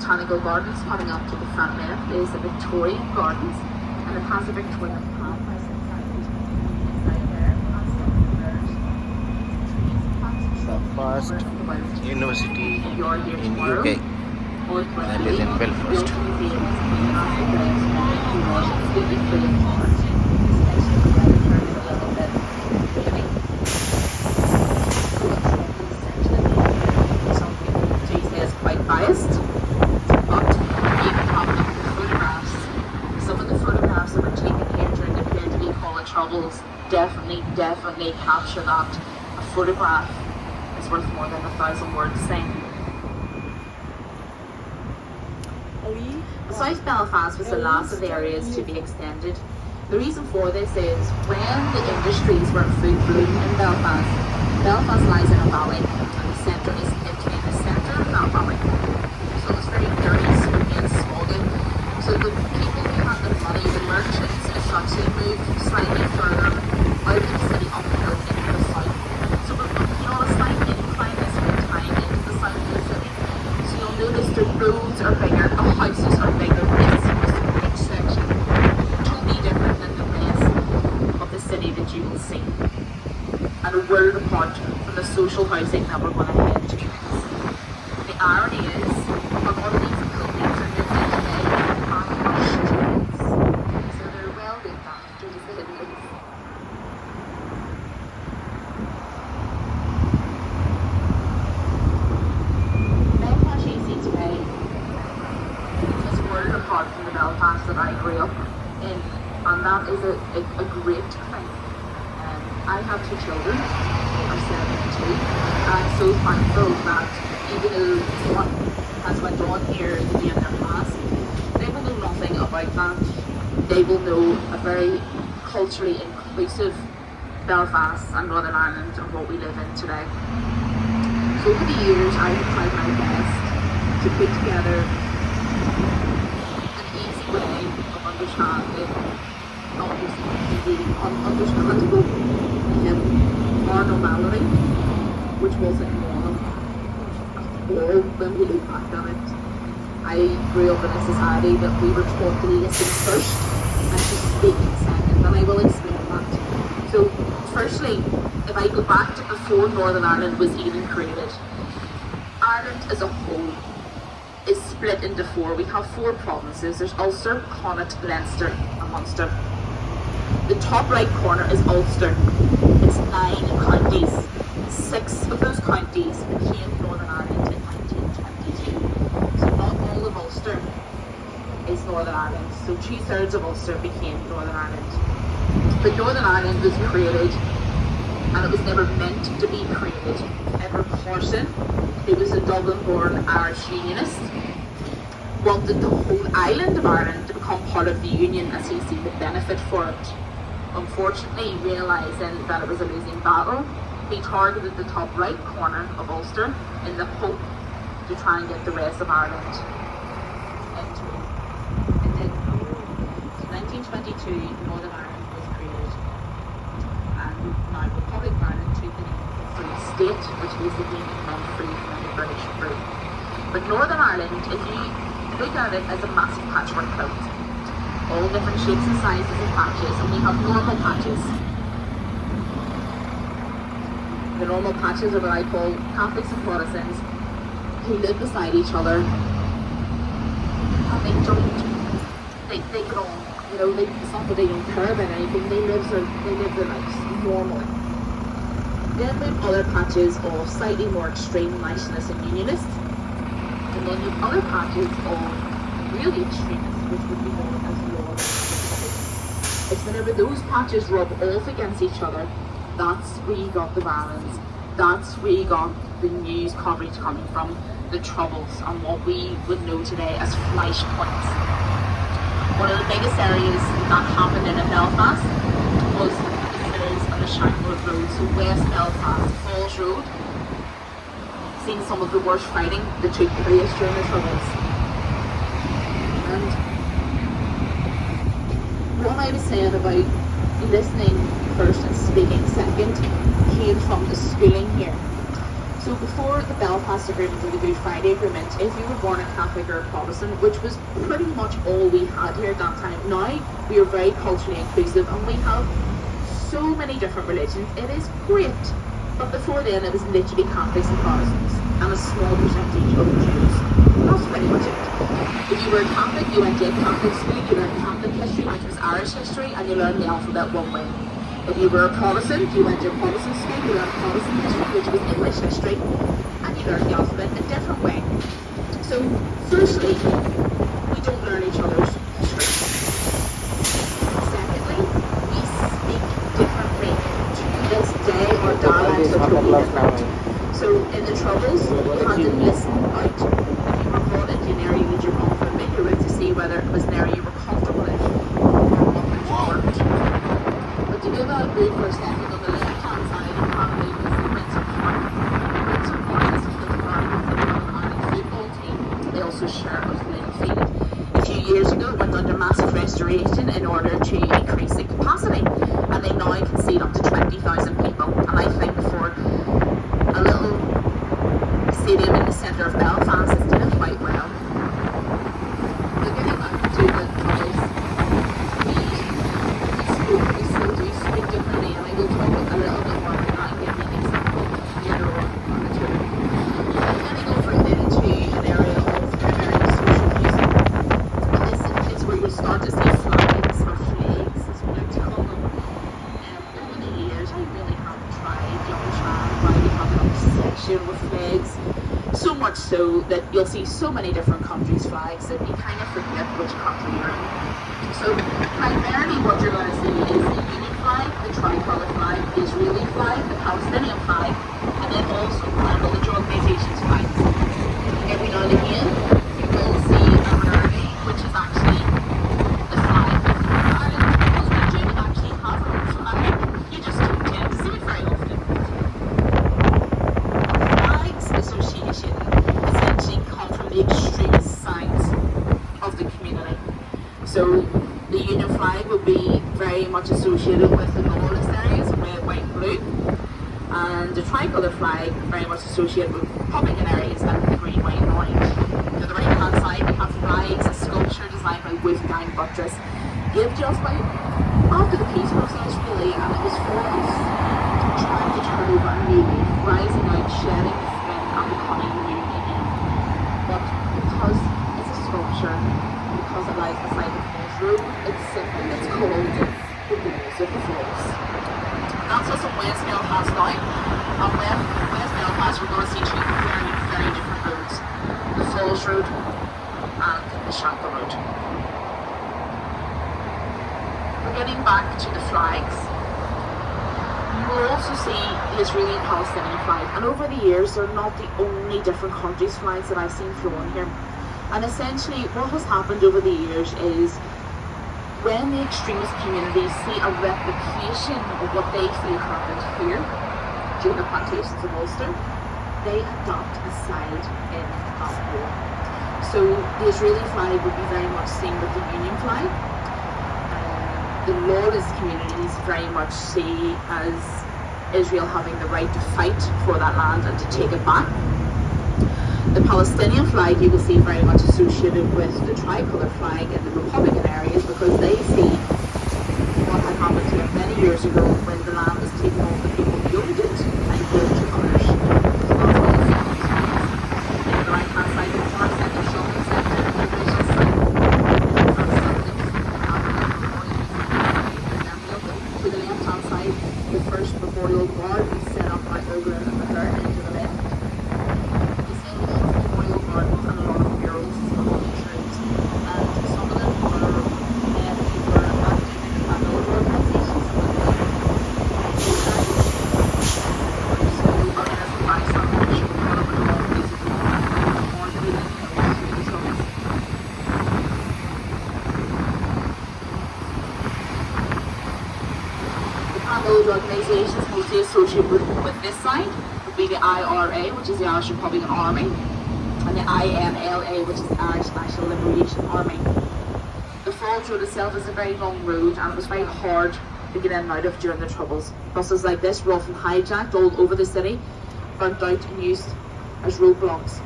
botanical gardens coming up to the front left is the Victorian Gardens, and it has a Victorian pathway inside there. Belfast University in UK, that is in Belfast. Quite biased, but even coming up with photographs, some of the photographs that were taken here during the period of college troubles definitely capture that. A photograph is worth more than 1,000 words saying. South Belfast was the last of the areas to be extended. The reason for this is when the industries were in full bloom in Belfast, Belfast lies in a valley, and the centre is literally the centre of that valley. So it's very dirty, smoky and smoggy. So the people who had the money, the merchants as such, they moved slightly further out of the city uphill into the south. So we're on a slight incline this whole time into the south of the city. So you'll notice the roads are bigger, the houses are bigger. This is the big section, totally different than the rest of the city that you will see, and a world apart from the social housing that we're going to head to. The irony is, a lot of these buildings are lived in today are crushed trees, so they're well looked after as they live. Belfast you see today is world apart from the Belfast that I grew up in, and that is a great thing. I have two children, they are 7 and 2, and I'm so thankful that even though what has went on here to be in their past, they will know nothing about that. They will know a very culturally inclusive Belfast and Northern Ireland and what we live in today. So over the years I have tried my best to put together an easy way of understanding, not just easy, understandable, our normality, which wasn't normal at all when we look back on it. I grew up in a society that we were taught to listen first and to speak second, and I will explain that. So firstly, if I go back to before Northern Ireland was even created, Ireland as a whole is split into 4. We have 4 provinces. There's Ulster, Connaught, Leinster and Munster. The top right corner is Ulster. It's 9 counties. 6 of those counties became Northern Ireland in 1922. So not all of Ulster is Northern Ireland. So 2/3 of Ulster became Northern Ireland. But Northern Ireland was created, and it was never meant to be created. Edward Carson, who was a Dublin-born Irish unionist, wanted the whole island of Ireland to become part of the Union as he seen the benefit for it. Unfortunately, realising that it was a losing battle, he targeted the top right corner of Ulster in the hope to try and get the rest of Ireland into it. It didn't. In 1922, Northern Ireland was created, and now Republic of Ireland took the name of Free State, which basically meant free from the British rule. But Northern Ireland, if you look at it as a massive patchwork quilt, all different shapes and sizes of patches, and we have normal patches. The normal patches are what I call Catholics and Protestants who live beside each other, and they get on, it's not that they don't care about anything, they live their lives normally. Then we have other patches of slightly more extreme nationalists and unionists, and then you have other patches of really extremists, which would be known as law. It's whenever those patches rub off against each other, that's where you got the violence, that's where you got the news coverage coming from, the troubles, and what we would know today as flashpoints. One of the biggest areas that happened in Belfast was the Firs and the Shankill Road, so West Belfast, Falls Road, seen some of the worst fighting that took place during the troubles. And what I was saying about listening first and speaking second came from the schooling here. So before the Belfast Agreement and the Good Friday Agreement, if you were born a Catholic or a Protestant, which was pretty much all we had here at that time, now we are very culturally inclusive and we have so many different religions. It is great. But before then, it was literally Catholics and Protestants and a small percentage of Jews. That's pretty much it. If you were a Catholic, you went to a Catholic school, you learned Catholic history, which was Irish history, and you learned the alphabet one way. If you were a Protestant, you went to a Protestant school, you learned Protestant history, which was English history, and you learned the alphabet a different way. So, firstly, we don't learn each other's history. Secondly, we speak differently. To this day, our dialects are totally different. So, in the Troubles, you had to listen out. If you were brought into an area that you're wrong from, you were to see whether it was an area you were comfortable in or one that you weren't. But to give a brief for a second, on the left-hand side, you have a Windsor Park. Windsor Park is a football team. They also share a playing field. A few years ago, it went under massive restoration in order to increase the capacity, and they now can seat up to 20,000 people. And I think for a little stadium in the centre of Belfast, it's doing quite well. But getting back to the Troubles, we still do speak differently, and I will talk a little bit more about that and give you an example later on the tour. Getting over into an area of very social music, and this is where you start to see flags or flags, as we like to call them. Over the years, I really have tried, young child, why we have an obsession with flags. So much so that you'll see so many different countries' flags that you kind of forget which country you're in. So primarily what you're going to see is the Union flag, the tricolour flag, the Israeli flag, the Palestinian flag, and then also religious organisations' flags. Every now and again, you will see a rarity, which is actually the flag of Ireland, because we do actually have our own flag. You just don't tend to see it very often. Flags association essentially come from the extremist sides of the community. So the Union flag would be very much associated with the northern areas, red, white, and blue, and the tricolour flag very much associated with Republican areas like the green, white, and orange. To the right hand side, we have flags, a sculpture designed by Wolfgang Buttress, given just by after the peace process, really, and it was for us trying to turn over a new leaf, rising out, shedding the skin, and becoming new again. But because it's a sculpture, because it lies beside the Falls Road, it's called the Walls of the Falls. That's us in West Belfast now. On West Belfast, we're going to see two very, very different roads. The Falls Road and the Shankill Road. We're getting back to the flags. You will also see the Israeli and Palestinian flag. And over the years, they're not the only different countries' flags that I've seen flown here. And essentially, what has happened over the years is when the extremist communities see a replication of what they feel happened here during the plantations of Ulster, they adopt a side in that war. So the Israeli flag would be very much seen with the Union flag. The loyalist communities very much see as Israel having the right to fight for that land and to take it back. The Palestinian flag you will see very much associated with the tricolour flag in the Republican areas, because they see what had happened here many years ago when the land was taken off the people who owned it and given to others. On the right hand side, the farm sector, shopping sector, the religious side. To the left hand side, the first memorial guard was set up by Ogren and Maher, and to the left. Gardens and a lot of murals along the streets, and some of them were men who were active in the family organisations. So our guest by some should be one of the long pieces of more than the family organisations mostly associated with this side would be the IRA, which is the Irish Republican Army, and the INLA, which is the Irish National Liberation Army. The Falls Road itself is a very long road, and it was very hard to get in and out of during the Troubles. Buses like this were often hijacked all over the city, burnt out and used as roadblocks.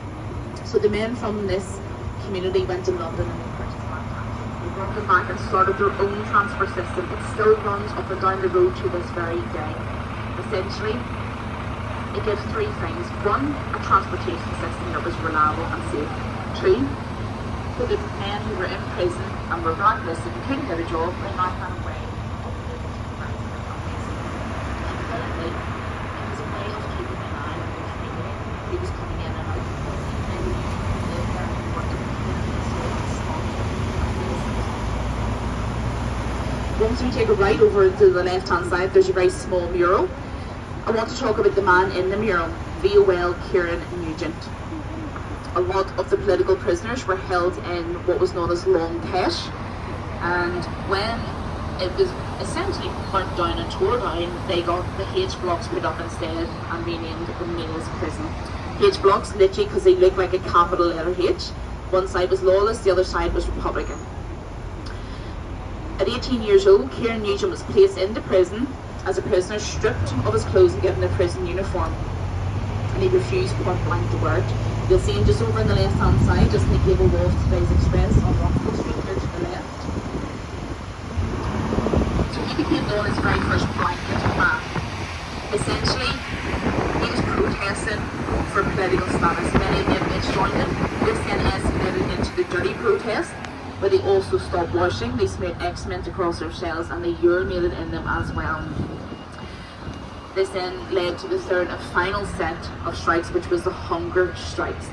So the men from this community went to London and they purchased land. They brought them back and started their own transport system. It still runs up and down the road to this very day. Essentially, it gives three things. One, a transportation system that was reliable and safe. Two, for the men who were in prison and were blacklisted and couldn't get a job, they now had a way of being able to provide for their families. And thirdly, it was a way of keeping an eye on the community who was coming in and out. And lived there and worked in the community, so it was small. Once we take a right over to the left-hand side, there's a very small mural. I want to talk about the man in the mural, VOL Kieran Nugent. A lot of the political prisoners were held in what was known as Long Kesh, and when it was essentially burnt down and tore down, they got the H blocks put up instead and renamed the males prison. H blocks, literally because they look like a capital letter H. One side was lawless, the other side was Republican. At 18 years old, Kieran Nugent was placed into prison as a prisoner, stripped of his clothes and given a prison uniform, and he refused point blank to wear it. You'll see him just over on the left hand side, just in the gable wall of today's Express on Rockville Street here to the left. So he became known as the very first blanket man. Essentially, he was protesting for political status. Many of the inmates joined him. This then escalated into the dirty protest, where they also stopped washing. They smeared excrement across their cells and they urinated in them as well. This then led to the third and final set of strikes, which was the hunger strikes.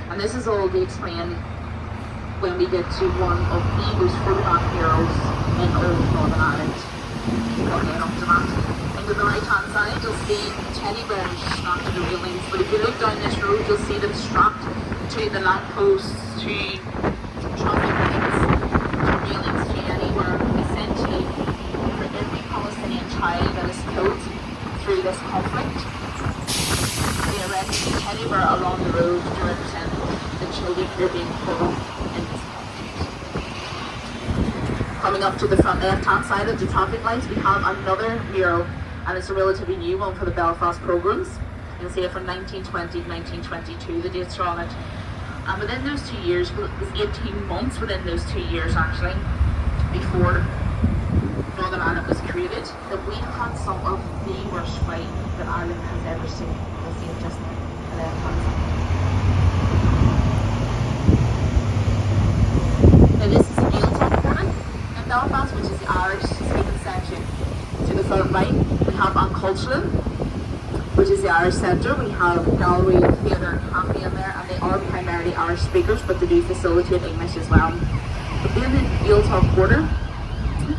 And this is all to explain when we get to one of the most photographed murals in all of Northern Ireland. We'll get up to that. And to the right hand side, you'll see teddy bears strapped to the railings. But if you look down this road, you'll see them strapped to the lampposts, to traffic lights, to railings, to anywhere. Essentially, for every Palestinian child that is killed through this conflict, they erected a teddy bear along the road to represent the children who are being killed in this conflict. Coming up to the front left-hand side of the traffic lights, we have another mural, and it's a relatively new one for the Belfast programmes. You'll see it from 1920 to 1922, the dates are on it. And within those 2 years, well, it was 18 months within those 2 years actually, before Northern Ireland was created, that we had some of the worst fight that Ireland has ever seen. You'll see it just on the left-hand side. Now this is a Gaeltacht quarter in Belfast, which is the Irish-speaking section. To the far right, we have Ancultural, which is the Irish Centre. We have gallery, theatre, and cafe in there, and they are primarily Irish speakers, but they do facilitate English as well. But being the Gaeltacht quarter,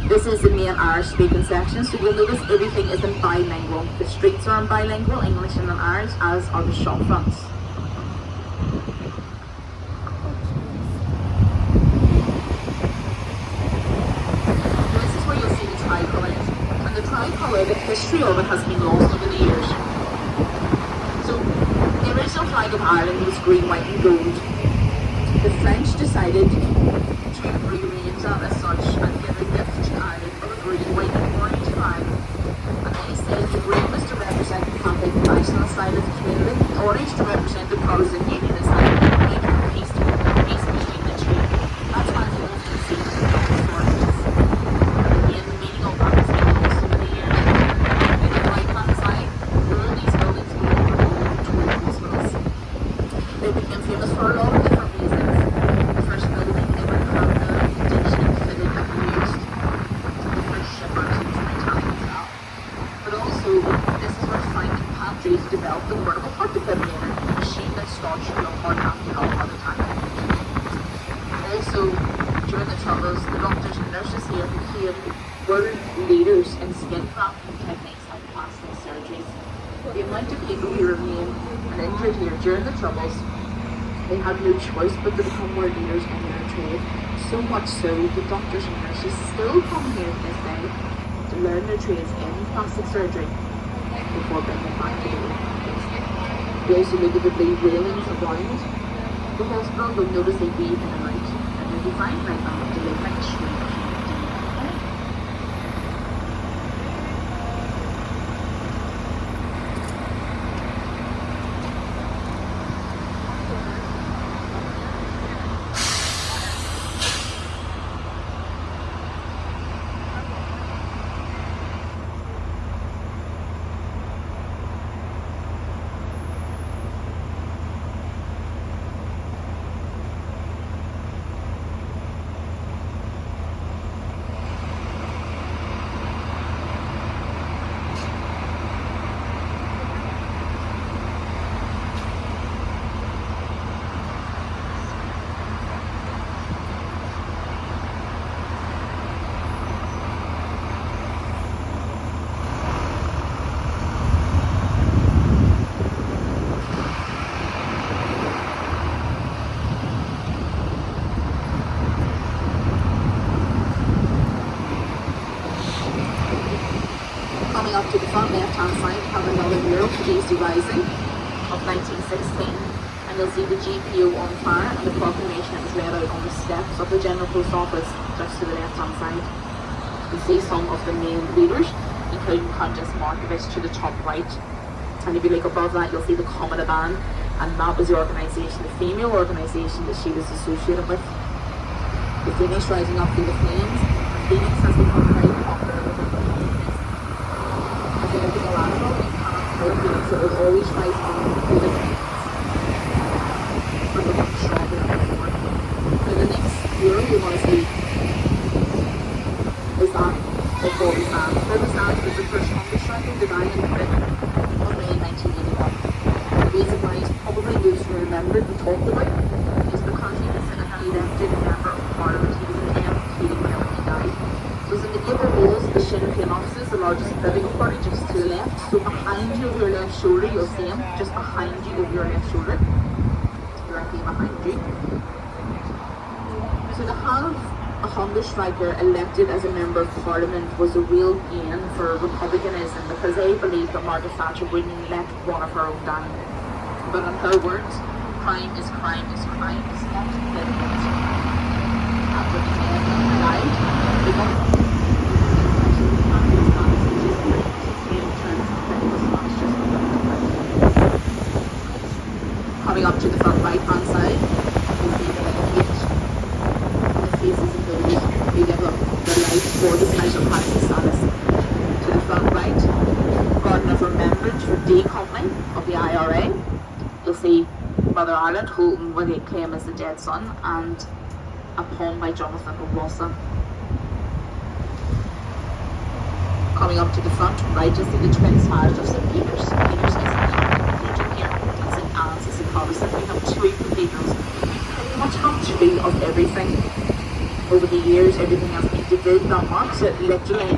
this is the main Irish speaking section, so you'll notice everything is in bilingual. The streets are in bilingual, English and Irish, as are the shop fronts. This is where you'll see the tricolour. And the tricolour, the history of it has been lost over the years. So the original flag of Ireland was green, white and gold. The French decided to rearrange that as such and give a gift to Ireland of a green, white and orange flag. And they said the green was to represent the Catholic national side of the community, the orange to represent the Protestant unionist side, and the white the peace between the two. That's why they often see the sorties. And again, the meaning of that has been lost over the years. And on the right hand side, all these buildings were Victorian hospitals. They became famous for a lot of different reasons. The first building ever had the addition fitted that we used. The first shippers used in Italian as well. But also, this is where Frank Pantries developed the portable heart defibrillator, a machine that starts your heart after a heart attack. Also, during the Troubles, the doctors and nurses here became world leaders in skin grafting techniques and plastic surgeries. The amount of people who remain and injured here during the Troubles, they had no choice but to become world leaders in their trade. So much so that doctors and nurses still come here to this day to learn their trades in plastic surgery before bringing it back to the workplace. We also look at the blue railings around the hospital. You'll notice they weave in and out, and they're designed like that to look like a street. Tuesday Rising of 1916, and you'll see the GPO on fire and the proclamation that was read out on the steps of the General Post Office just to the left-hand side. You see some of the main leaders, including Countess Markievicz to the top right. And if you look above that, you'll see the Comedy Band, and that was the organisation, the female organisation that she was associated with. The Phoenix rising up through the flames. Phoenix has become very popular with the Phoenix. As a mythical animal, you cannot kill Phoenix, so it will always rise up through the flames and become stronger and more. So the next hero you want to see is that of Bobby Sands. Bobby Sands was the first hunger striker to die in Britain on May 1981. The reason why he's probably most remembered and talked about is because he was an elected member of Parliament. He was an MP whenever he died. So in the upper walls, the Sinn Féin offices, the largest political party, just to the left. So behind you over your left shoulder, you'll see him. Just behind you over your left shoulder. Directly behind you. So to have a hunger striker elected as a member of Parliament was a real gain for republicanism, because they believed that Margaret Thatcher wouldn't let one of her own down. But in her words, crime is crime is crime is not legitimate. After the man died, the government coming up to the front right hand side, you see the little gate. Faces of those who give up their life for the special crisis status. To the front right, Garden of Remembrance for D Company of the IRA. You'll see Mother Ireland holding what they claim as the dead son, and a poem by Jonathan O'Rossa. Coming up to the front right, you'll see the twin spires of St. Peter's. St. Peter's is Cathedral here, and St. Anne's is St. Protestant. We have two cathedrals. We pretty much have two of everything. Over the years, everything has been developed that much that literally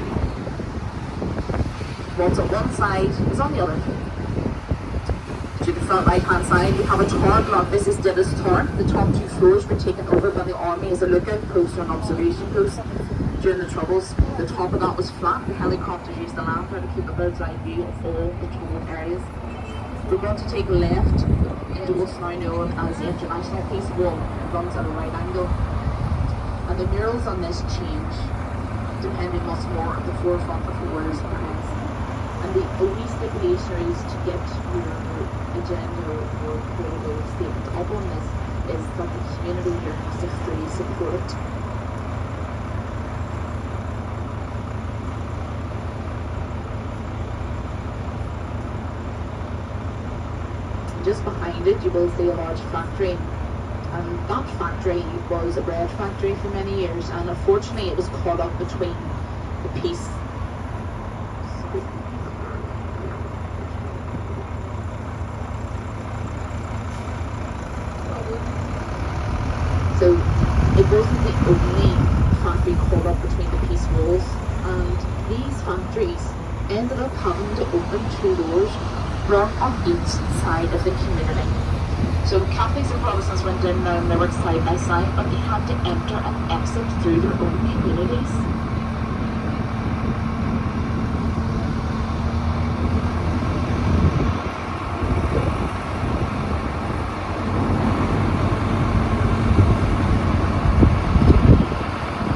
what's on one side is on the other. To the front right hand side, we have a tower block. This is Divis Tower. The top two floors were taken over by the army as a lookout post or an observation post during the Troubles. The top of that was flat. The helicopters used the land to keep a bird's eye view of all the troubled areas. We're going to take left into what's now known as the International Peace Wall. It runs at a right angle. And the murals on this change depending what's more at the forefront of the warrior's minds. And the only stipulation is to get your agenda or political statement up on this is that the community here has to fully support it. Just behind it you will see a large factory. And that factory was a bread factory for many years, and unfortunately it was caught up between the peace. So it wasn't the only factory caught up between the peace walls, and these factories ended up having to open two doors, one on each side of the community. So Catholics and Protestants went in there and they worked side by side, but they had to enter and exit through their own communities.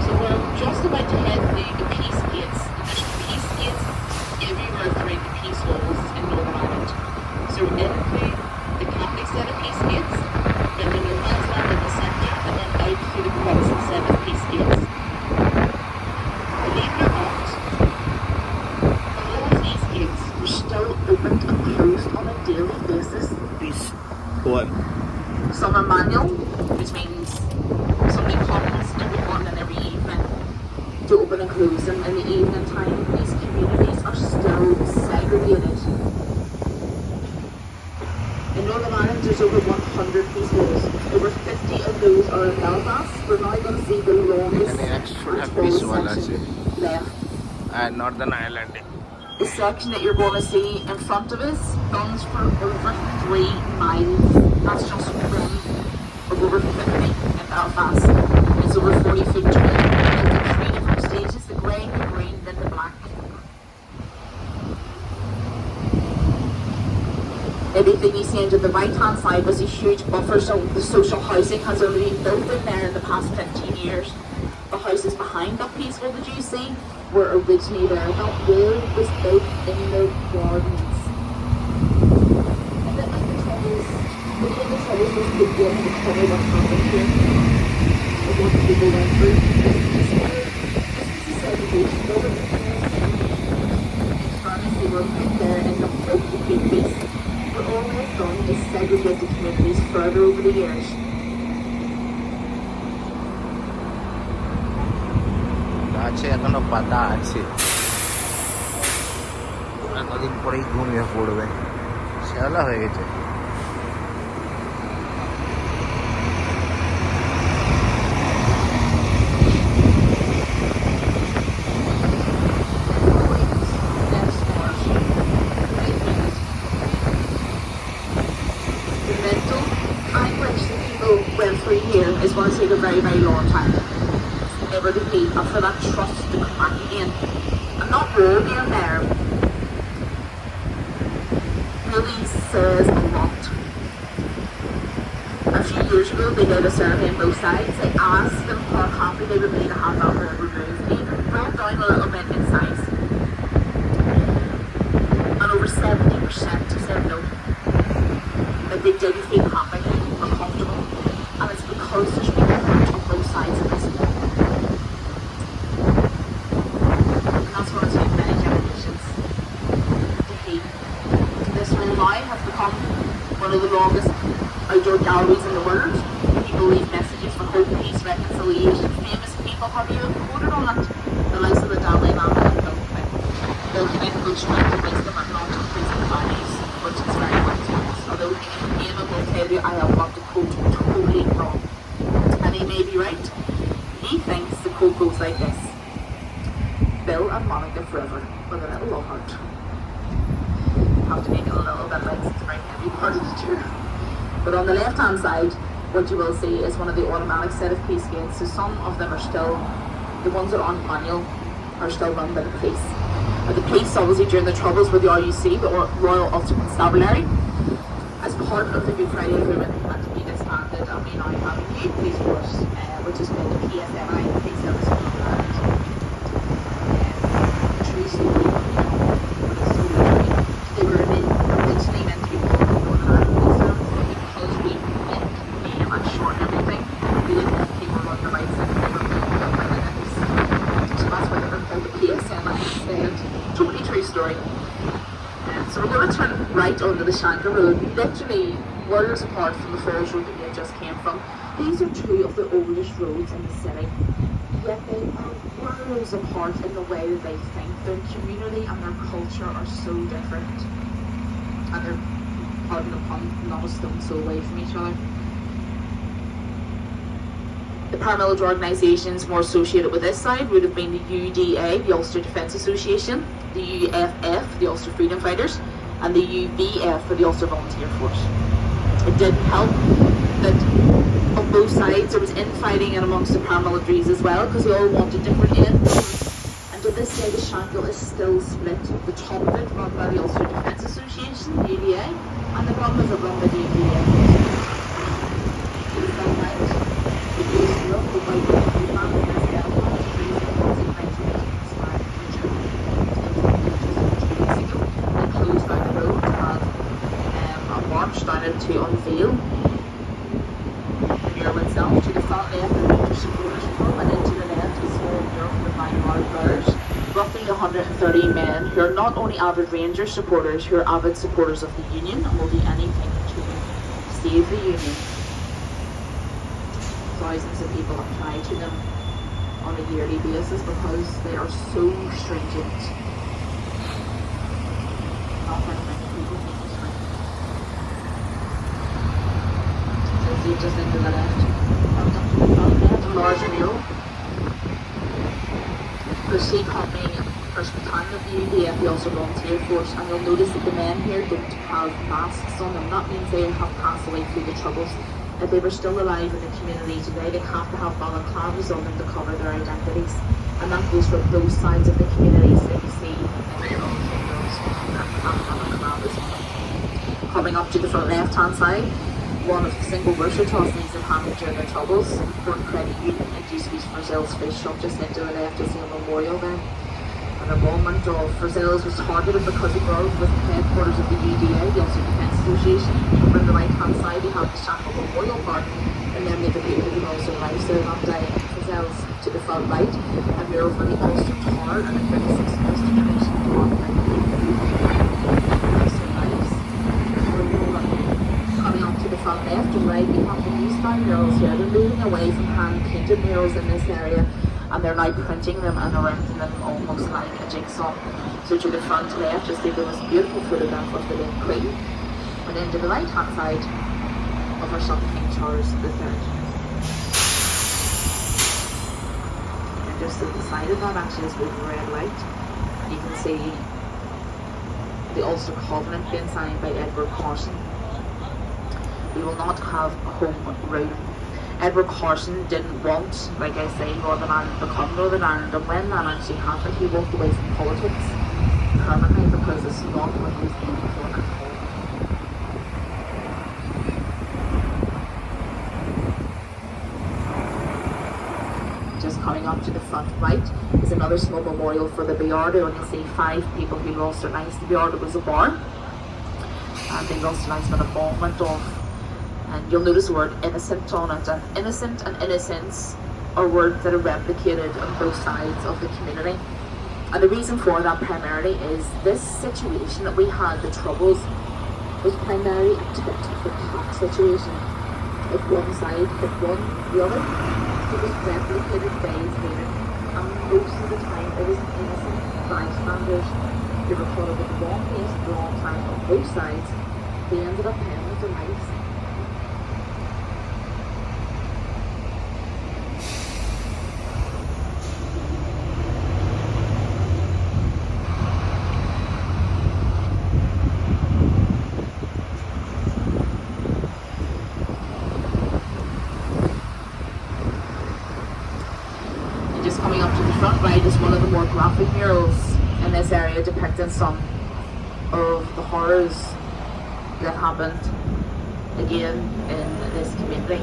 So we're just about to head through the peace gates. There's peace gates everywhere through the peace walls in Northern Ireland. So in through the Catholic set of peace gates, then the Northern Ireland in the centre, and then out through the Protestant set of peace gates. Believe it or not, all of these gates were still opened and closed on a daily basis. Peace. What? Some are manual, which means somebody comes every morning and every evening to open and close them. In the evening time, these communities are still segregated. In Northern Ireland, there's over 100 peace walls. Over 50 of those are in Belfast. We're now going to see the longest and tallest section left. Northern Ireland. The section that you're going to see in front of us runs for over 3 miles. That's just one of over 50 in Belfast. It's over 40 feet tall. And in 3 different stages, the grey, the green, then the black. end of the right-hand side was a huge buffer zone. The social housing has only been built in there in the past 15 years. The houses behind that piece wall that you see were originally there. That wall was built in the gardens. And then the troubles was the one to cover what happened here. And what people went through. This was a segregation building. They were put there in the hope to keep peace. But all they've done is segregate the communities further over the years. আছে এখনো পাতা আছে, কদিন পরেই ঘুমিয়ে পড়বে, শেওলা হয়ে গেছে। Is going to take a very, very long time. Never to be up for that trust to come back again. I'm not wrong here there. Really says a lot. A few years ago, they did a survey on both sides. They asked them how happy they would be to have that road removed. Even brought down a little bit in size. And over 70% said no. That they didn't feel happy or comfortable. And it's because there's people on both sides of this wall. And that's what it's taken many generations to heal. This wall now has become one of the longest outdoor galleries in the world. People leave messages for hope, peace, reconciliation. Famous people have even quoted on it. The likes of the Dalai Lama and Bill Clinton, which tried to place them at not increasing the values, which is very important. Although Eamon will tell you I have got the quote totally wrong. And he may be right. He thinks the quote goes like this: Bill and Monica forever, with a little love heart. Have to make it a little bit like it's a very heavy part of the tour. But on the left hand side, what you will see is one of the automatic set of police gates. So some of them are still, the ones that aren't manual, are still run by the police. But the police, obviously, during the Troubles with the RUC, the Royal Ulster Constabulary, as part of the Good Friday Agreement, had to be disbanded, and we now have a new police force, which is called the PSNI, Police Service of Northern Ireland. True story. They were originally meant to be called the Northern Ireland Police Service, but because we went name and short everything, we didn't have people on the right side, they were moved up by the next. So that's why they were called the PSNI instead. Totally true story. So we're going to turn right onto the Shanker Road, literally worlds apart from the Falls Road that we just came from. These are two of the oldest roads in the city, yet they are worlds apart in the way that they think. Their community and their culture are so different, and they're, pardon the pun, not a stone's throw away from each other. The paramilitary organisations more associated with this side would have been the UDA, the Ulster Defence Association, the UFF, the Ulster Freedom Fighters, and the UBF for the Ulster Volunteer Force. It didn't help that on both sides there was infighting in amongst the paramilitaries as well, because they all wanted different ends. And to this day the Shankill is still split. The top of it run by the Ulster Defence Association, the UDA, and the bottom of it run by the UBF. To unveil the mural itself. To the front left, the Rangers supporters club, and into the left, a small mural for the Vanguard Players. Roughly 130 men who are not only avid Rangers supporters, who are avid supporters of the Union and will do anything to save the Union. Thousands of people apply to them on a yearly basis because they are so stringent. Not very many people make this right. Just into the left. A large mural. The Sea Company, first battalion of the UDF, the Ulster Volunteer Force, and you'll notice that the men here don't have masks on them. That means they have passed away through the Troubles. If they were still alive in the community today, they have to have balaclavas on them to cover their identities. And that goes for both sides of the communities that you see in the balaclavas. Coming up to the front left-hand side, one of the single worst atrocities that happened during their troubles. Important credit union induced Brazil's fish shop just into the left is a memorial there. And a moment of Brazil's was targeted because it was with the headquarters of the UDA, the Ulster Defence Association. Over on the right-hand side, you have the Shamrock Memorial Park, and then we have the people who also lives there that day. Brazil's to the front right, a mural for the Ulster Tower and a 36th generation block. Coming up to the front left and right, we have the new-style murals here. They're moving away from hand-painted murals in this area, and they're now printing them and erecting them almost like a jigsaw. So to the front left, just see the most beautiful photograph of the late Queen, and then to the right-hand side of our son King Charles III. And just to the side of that actually is with red light. You can see the Ulster Covenant being signed by Edward Carson. We will not have home rule. Edward Carson didn't want, like I say, Northern Ireland to become Northern Ireland, and when that actually happened, he walked away from politics permanently because it's not what he was aiming for at all. Just coming up to the front right is another small memorial for the Beardo, and you'll see 5 people who lost their lives. The Beardo was a bar, and they lost their lives when a bomb went off. And you'll notice the word innocent on it, and innocent and innocence are words that are replicated on both sides of the community. And the reason for that primarily is this situation that we had, the Troubles, was primarily a tit-for-tat situation. If one side hit one, the other, it was replicated days later. And most of the time it was innocent bystanders who were caught up at the wrong place at the wrong time on both sides. They ended up paying with their lives. Is one of the more graphic murals in this area depicting some of the horrors that happened again in this community.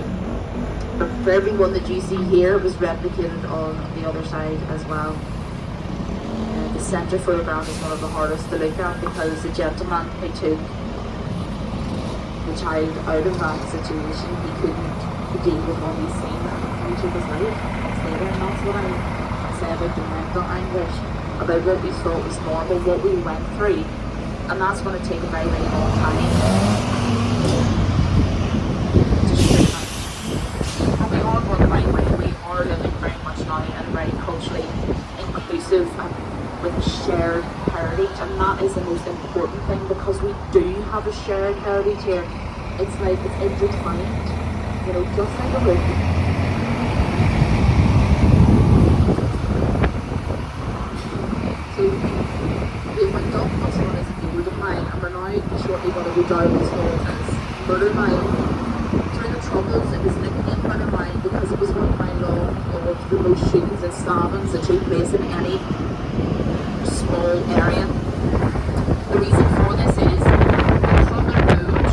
But for every one that you see here, it was replicated on the other side as well. The centre photograph is one of the hardest to look at because the gentleman who took the child out of that situation, he couldn't deal with what he's seen and he took his life. And that's what I about the mental anguish, about what we thought was normal, what we went through, and that's going to take a very, very long time to straighten out. And we are going the right way. We are living very much now in a very culturally inclusive and with a shared heritage, and that is the most important thing because we do have a shared heritage here. It's like it's intertwined, you know, just like a rope. We went up what's known as the Murder Mile, and we're now shortly going to go down what's known as Murder Mile. During the Troubles, it was nicknamed Murder Mile because it was 1 mile long of the most shootings and stabbings that took place in any small area. The reason for this is from the road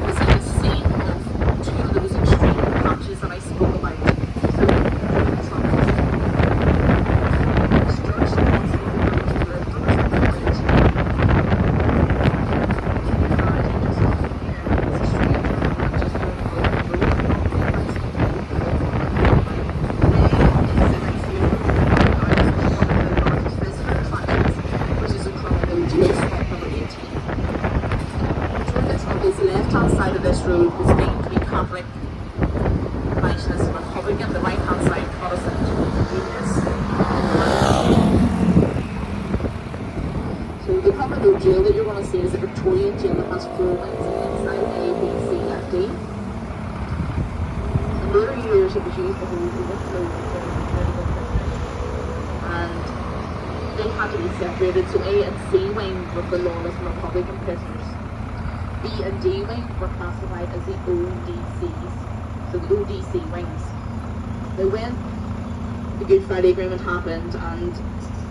was in the scene of 2 of those extreme patches that I spoke about. Jail that you're going to see is a Victorian jail that has 4 wings inside, A, B, C, and D. In later years it was used to hold overflow and they had to be separated, so A and C wing were for lawless and Republican prisoners. B and D wing were classified as the ODCs, so the ODC wings. Now when the Good Friday Agreement happened and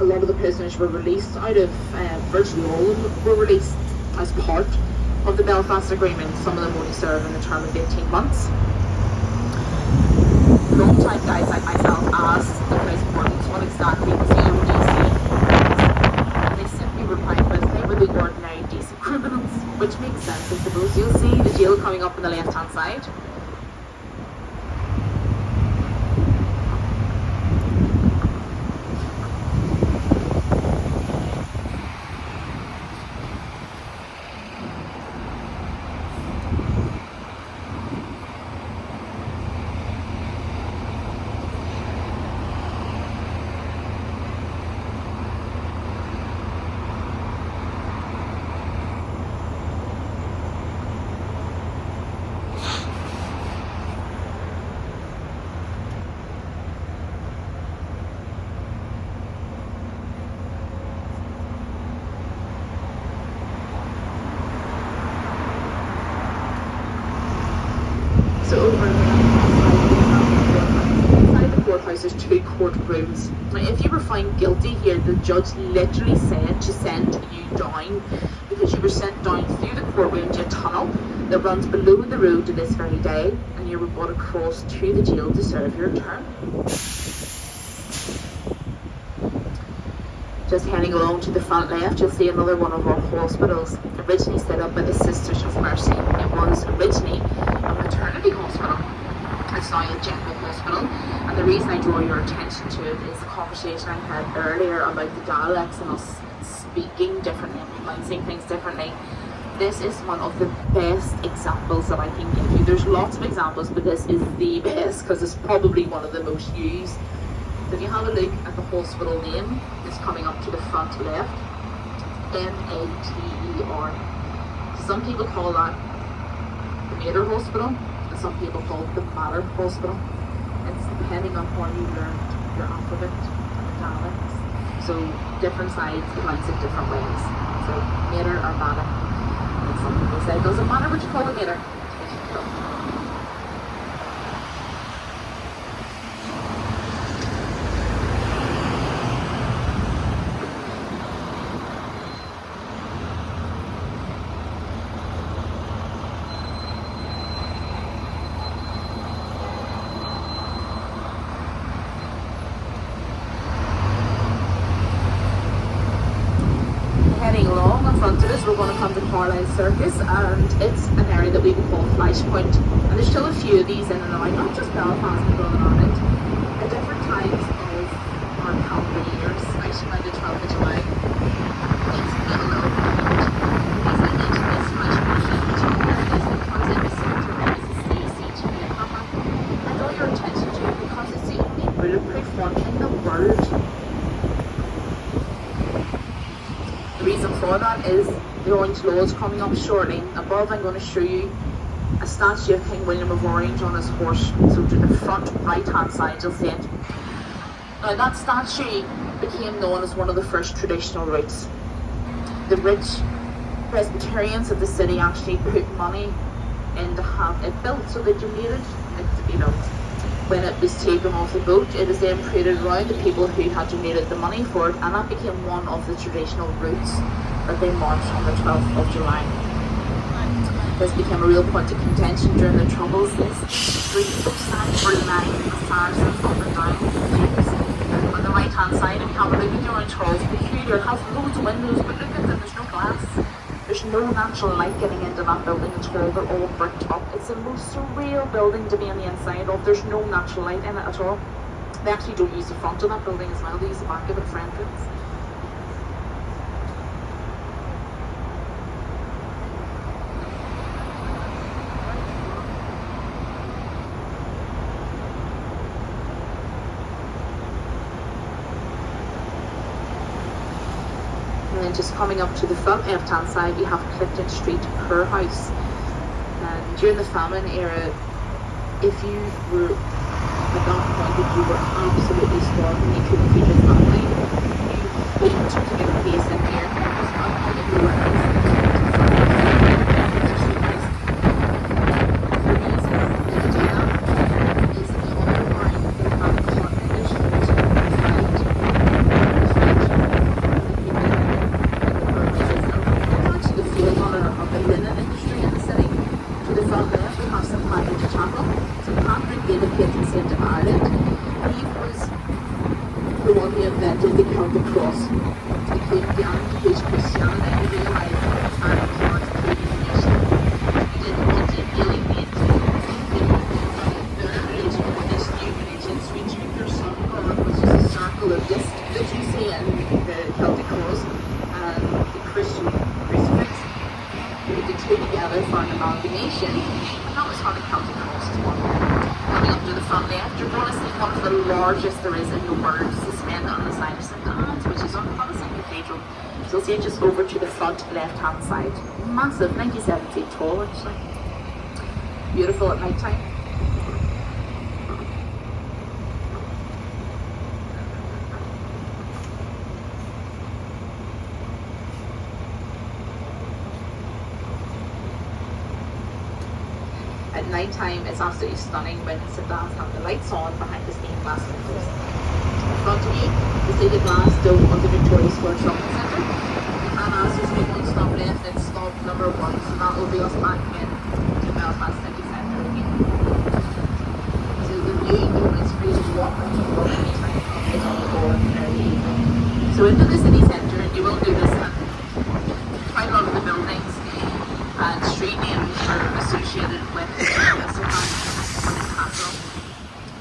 a lot of the prisoners were released out of, virtually all of them were released as part of the Belfast Agreement, some of them only serve in a term of 18 months. Long-time guys like myself asked the prison wardens what exactly was the ODC. They simply replied with they were the ordinary decent criminals, which makes sense, I suppose. You'll see the jail coming up on the left-hand side. So over inside the courthouse there's 2 courtrooms. Now if you were found guilty here, the judge literally said to send you down, because you were sent down through the courtroom to a tunnel that runs below the road to this very day, and you were brought across to the jail to serve your term. Just heading along to the front left, you'll see another one of our hospitals, originally set up by the Sisters of Mercy. It was originally a maternity hospital. It's now a general hospital, and the reason I draw your attention to it is the conversation I had earlier about the dialects and us speaking differently and pronouncing things differently. This is one of the best examples that I can give you. There's lots of examples, but this is the best because it's probably one of the most used. So if you have a look at the hospital name, it's coming up to the front left, Mater. Some people call that the Mater Hospital, and some people call it the Mater Hospital. It's depending on how you learned your alphabet and dialects. So different sides pronounce it different ways. So Mater or Mater. And some people say, it doesn't matter what you call it Mater. We're going to come to Carlisle Circus, and it's an area that we would call Flashpoint, and there's still a few of these in and around, not just Belfast but Northern Ireland, at different times of our calendar years, actually by the 12th of July. It's been a little bit. The reason I mention this Flashpoint in particular is because in the centre there is a CCTV camera. I draw your attention to it because it's the only bulletproof one in the world. The reason for that is the Orange Law is coming up shortly. Above I'm going to show you a statue of King William of Orange on his horse. So to the front right hand side you'll see it. Now that statue became known as one of the first traditional routes. The rich Presbyterians of the city actually put money in to have it built, so they donated it to be built. When it was taken off the boat, it was then paraded around the people who had donated the money for it, and that became one of the traditional routes that they marched on the 12th of July. This became a real point of contention during the Troubles. This street of Sandford line of Saracens up and down. On the right hand side, and you have a look at the Orange Hall, it's peculiar, it has loads of windows, but look at them, there's no glass. There's no natural light getting into that building at all. They're all bricked up. It's the most surreal building to be on the inside of. There's no natural light in it at all. They actually don't use the front of that building as well. They use the back of it for entrance. And then just coming up to the front left hand side we have Clifton Street Poorhouse. And during the famine era, if you were at that point that you were absolutely starving, you couldn't feed your family, you went to get a place in here. It was not how you were. the patron saint of Ireland. He was the one who invented the Celtic cross. He came down to preach Christianity and realised that the time was not to create a nation. He didn't want to alienate their religion with this new religion. So he took their sun god, which is a circle of disc that you see in the Celtic cross, and the Christian crucifix. They put the two together for an amalgamation, and that was how the Celtic cross was born. Coming up to the front left, you're going to see one of the largest there is in the world, suspended on the side of St. Anne's, which is on the Protestant Cathedral. So you'll see it just over to the front left-hand side. Massive, 97 feet tall actually. Beautiful at night time. At night time, it's absolutely stunning when St. Anne's have the lights on behind the stained glass windows. In front of you, you see the glass dome of the Victoria Square Shopping Centre. You can ask us to one stop left and stop number 1, so that will be us back in to Belfast City Centre again. So the view is free to walk around anytime it's on the board in the evening. So into the city centre, you will notice that quite a lot of the buildings and street names are associated with the castle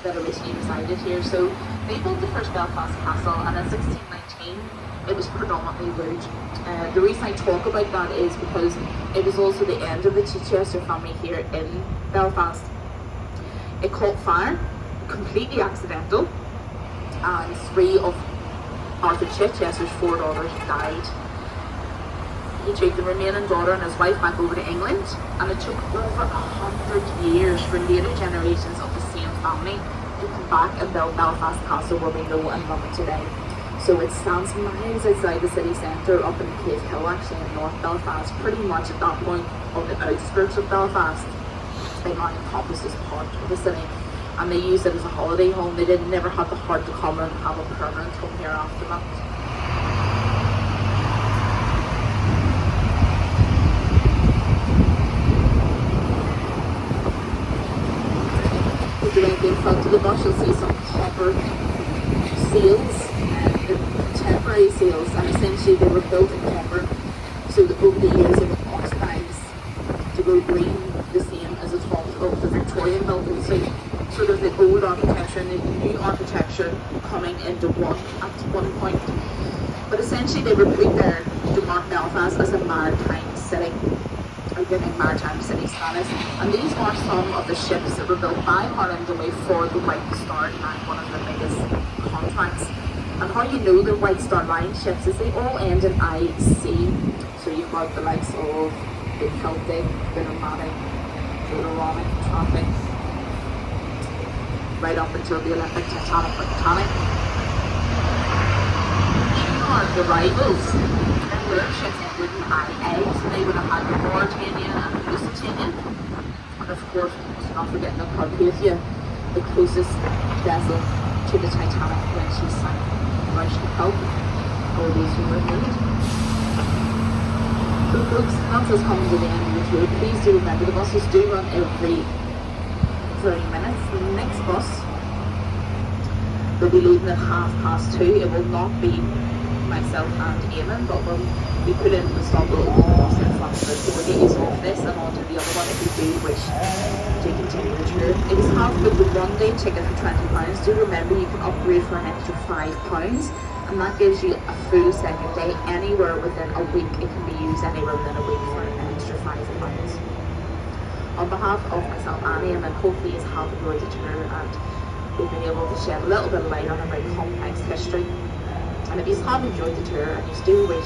that originally resided here. So they built the first Belfast castle, and in 1619 it was predominantly wood. The reason I talk about that is because it was also the end of the Chichester family here in Belfast. It caught fire, completely accidental, and 3 of Arthur Chichester's 4 daughters died. He took the remaining daughter and his wife back over to England, and it took over 100 years for later generations of the same family to come back and build Belfast Castle where we know and love it today. So it stands miles outside the city centre, up in Cave Hill actually in North Belfast, pretty much at that point on the outskirts of Belfast. It now encompasses part of the city, and they used it as a holiday home. They never had the heart to come and have a permanent home here after that. In front of the bus, you'll see some copper sails, contemporary sails, and essentially they were built in copper, so that over the years they were oxidized to go green, the same as the top of the Victorian building. So sort of the old architecture and the new architecture coming into one at one point. But essentially they were put there to mark Belfast as a maritime city, or giving maritime city status, and these are some of the ships that were built by Harland Away for the White Star Line, one of the biggest contracts. And how you know the White Star Line ships is they all end in IC. So you've got the likes of the Celtic, the Nomadic, the Auronic, Traffic, right up until the Olympic, Titanic, Britannic. These are the rivals. Their ships ended in IA, so they would have had the Mauritania and the Lusitania. And of course, not forgetting the Carpathia, the closest vessel to the Titanic when she sank. Rush to help all those who were needed. So folks, that's us coming to the end of the tour. Please do remember the buses do run every 30 minutes. The next bus will be leaving at 2:30. It will not be myself and Eamon, but we'll be put into the stop on the bus in front of it. So we'll get you off this and onto the other one if you do wish to continue the tour. It is half with the 1-day ticket for £20. Do remember you can upgrade for an extra £5, and that gives you a full second day anywhere within a week. It can be used anywhere within a week for an extra £5. On behalf of myself and Eamon, hopefully you have enjoyed the tour and we've been able to shed a little bit of light on a very complex history. And if you have enjoyed the tour and you still wish